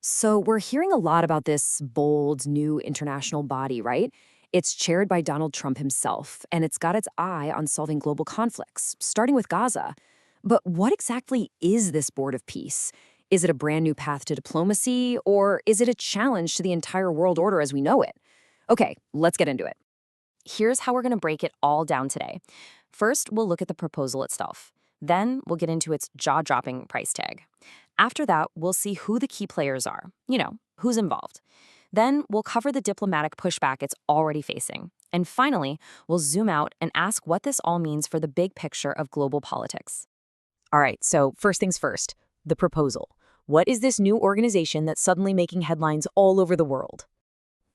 So we're hearing a lot about this bold new international body, right? It's chaired by Donald Trump himself, and it's got its eye on solving global conflicts, starting with Gaza. But what exactly is this Board of Peace? Is it a brand new path to diplomacy, or is it a challenge to the entire world order as we know it? Okay, let's get into it. Here's how we're going to break it all down today. First, we'll look at the proposal itself. Then, we'll get into its jaw-dropping price tag. After that, we'll see who the key players are, who's involved. Then, we'll cover the diplomatic pushback it's already facing. And finally, we'll zoom out and ask what this all means for the big picture of global politics. All right, so first things first, the proposal. What is this new organization that's suddenly making headlines all over the world?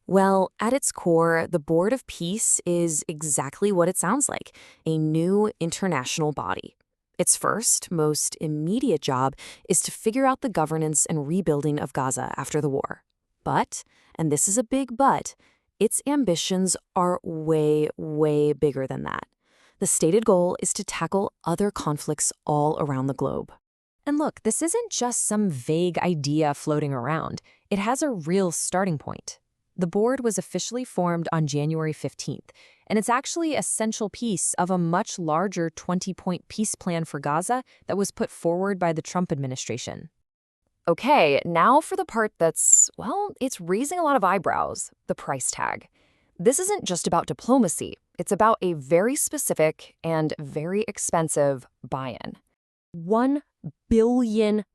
Well, at its core, the Board of Peace is exactly what it sounds like, a new international body. Its first, most immediate job is to figure out the governance and rebuilding of Gaza after the war. But, and this is a big but, its ambitions are way, way bigger than that. The stated goal is to tackle other conflicts all around the globe. And look, this isn't just some vague idea floating around. It has a real starting point. The board was officially formed on January 15th, and it's actually a central piece of a much larger 20-point peace plan for Gaza that was put forward by the Trump administration. Okay, now for the part that's, well, it's raising a lot of eyebrows, the price tag. This isn't just about diplomacy. It's about a very specific and very expensive buy-in. $1 billion.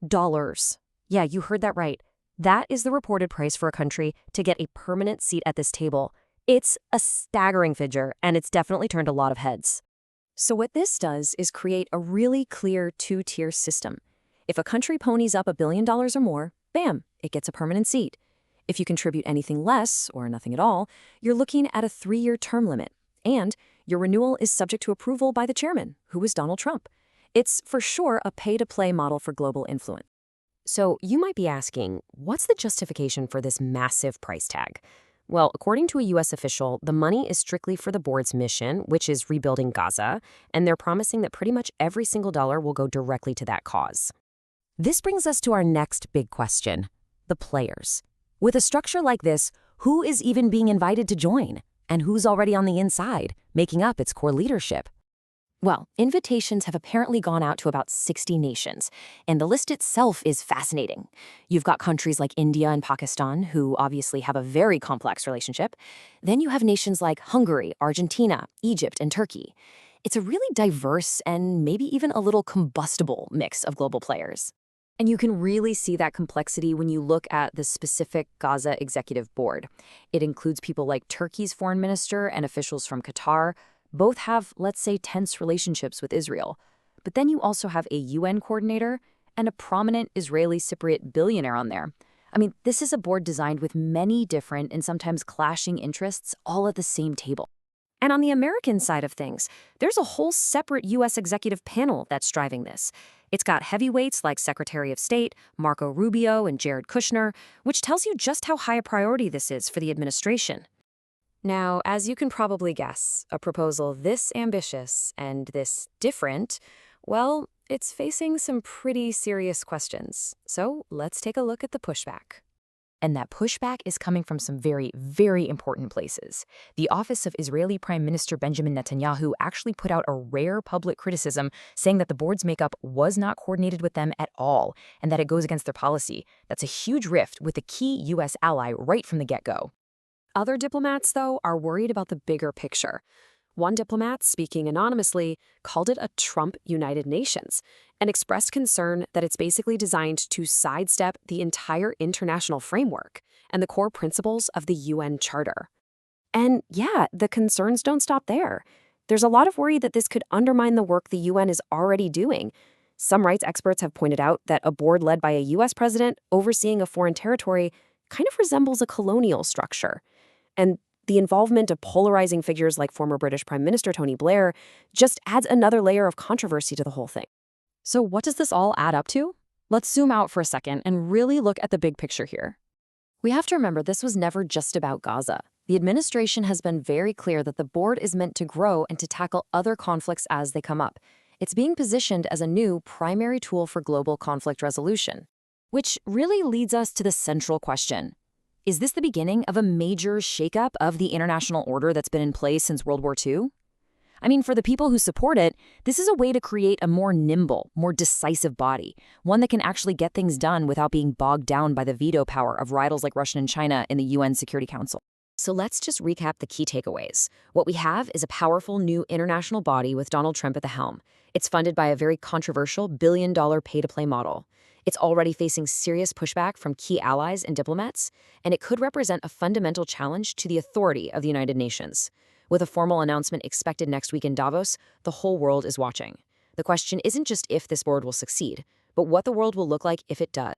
Yeah, you heard that right. That is the reported price for a country to get a permanent seat at this table. It's a staggering figure, and it's definitely turned a lot of heads. So what this does is create a really clear two-tier system. If a country ponies up $1 billion or more, bam, it gets a permanent seat. If you contribute anything less, or nothing at all, you're looking at a 3-year term limit. And your renewal is subject to approval by the chairman, who is Donald Trump. It's for sure a pay-to-play model for global influence. So you might be asking, what's the justification for this massive price tag? Well, according to a U.S. official, the money is strictly for the board's mission, which is rebuilding Gaza, and they're promising that pretty much every single dollar will go directly to that cause. This brings us to our next big question, the players. With a structure like this, who is even being invited to join? And who's already on the inside, making up its core leadership? Well, invitations have apparently gone out to about 60 nations, and the list itself is fascinating. You've got countries like India and Pakistan, who obviously have a very complex relationship. Then you have nations like Hungary, Argentina, Egypt, and Turkey. It's a really diverse and maybe even a little combustible mix of global players. And you can really see that complexity when you look at the specific Gaza Executive Board. It includes people like Turkey's foreign minister and officials from Qatar. Both have, let's say, tense relationships with Israel. But then you also have a UN coordinator and a prominent Israeli Cypriot billionaire on there. I mean, this is a board designed with many different and sometimes clashing interests all at the same table. And on the American side of things, there's a whole separate U.S. executive panel that's driving this. It's got heavyweights like Secretary of State Marco Rubio and Jared Kushner, which tells you just how high a priority this is for the administration. Now, as you can probably guess, a proposal this ambitious and this different, well, it's facing some pretty serious questions. So let's take a look at the pushback. And that pushback is coming from some very, very important places. The office of Israeli Prime Minister Benjamin Netanyahu actually put out a rare public criticism saying that the board's makeup was not coordinated with them at all and that it goes against their policy. That's a huge rift with a key U.S. ally right from the get-go. Other diplomats, though, are worried about the bigger picture. One diplomat, speaking anonymously, called it a Trump United Nations and expressed concern that it's basically designed to sidestep the entire international framework and the core principles of the UN Charter. And yeah, the concerns don't stop there. There's a lot of worry that this could undermine the work the UN is already doing. Some rights experts have pointed out that a board led by a U.S. president overseeing a foreign territory kind of resembles a colonial structure. And the involvement of polarizing figures like former British Prime Minister Tony Blair just adds another layer of controversy to the whole thing. So what does this all add up to? Let's zoom out for a second and really look at the big picture here. We have to remember this was never just about Gaza. The administration has been very clear that the board is meant to grow and to tackle other conflicts as they come up. It's being positioned as a new primary tool for global conflict resolution. Which really leads us to the central question. Is this the beginning of a major shakeup of the international order that's been in place since World War II? I mean, for the people who support it, this is a way to create a more nimble, more decisive body, one that can actually get things done without being bogged down by the veto power of rivals like Russia and China in the UN Security Council. So let's just recap the key takeaways. What we have is a powerful new international body with Donald Trump at the helm. It's funded by a very controversial billion-dollar pay-to-play model. It's already facing serious pushback from key allies and diplomats, and it could represent a fundamental challenge to the authority of the United Nations. With a formal announcement expected next week in Davos, the whole world is watching. The question isn't just if this board will succeed, but what the world will look like if it does.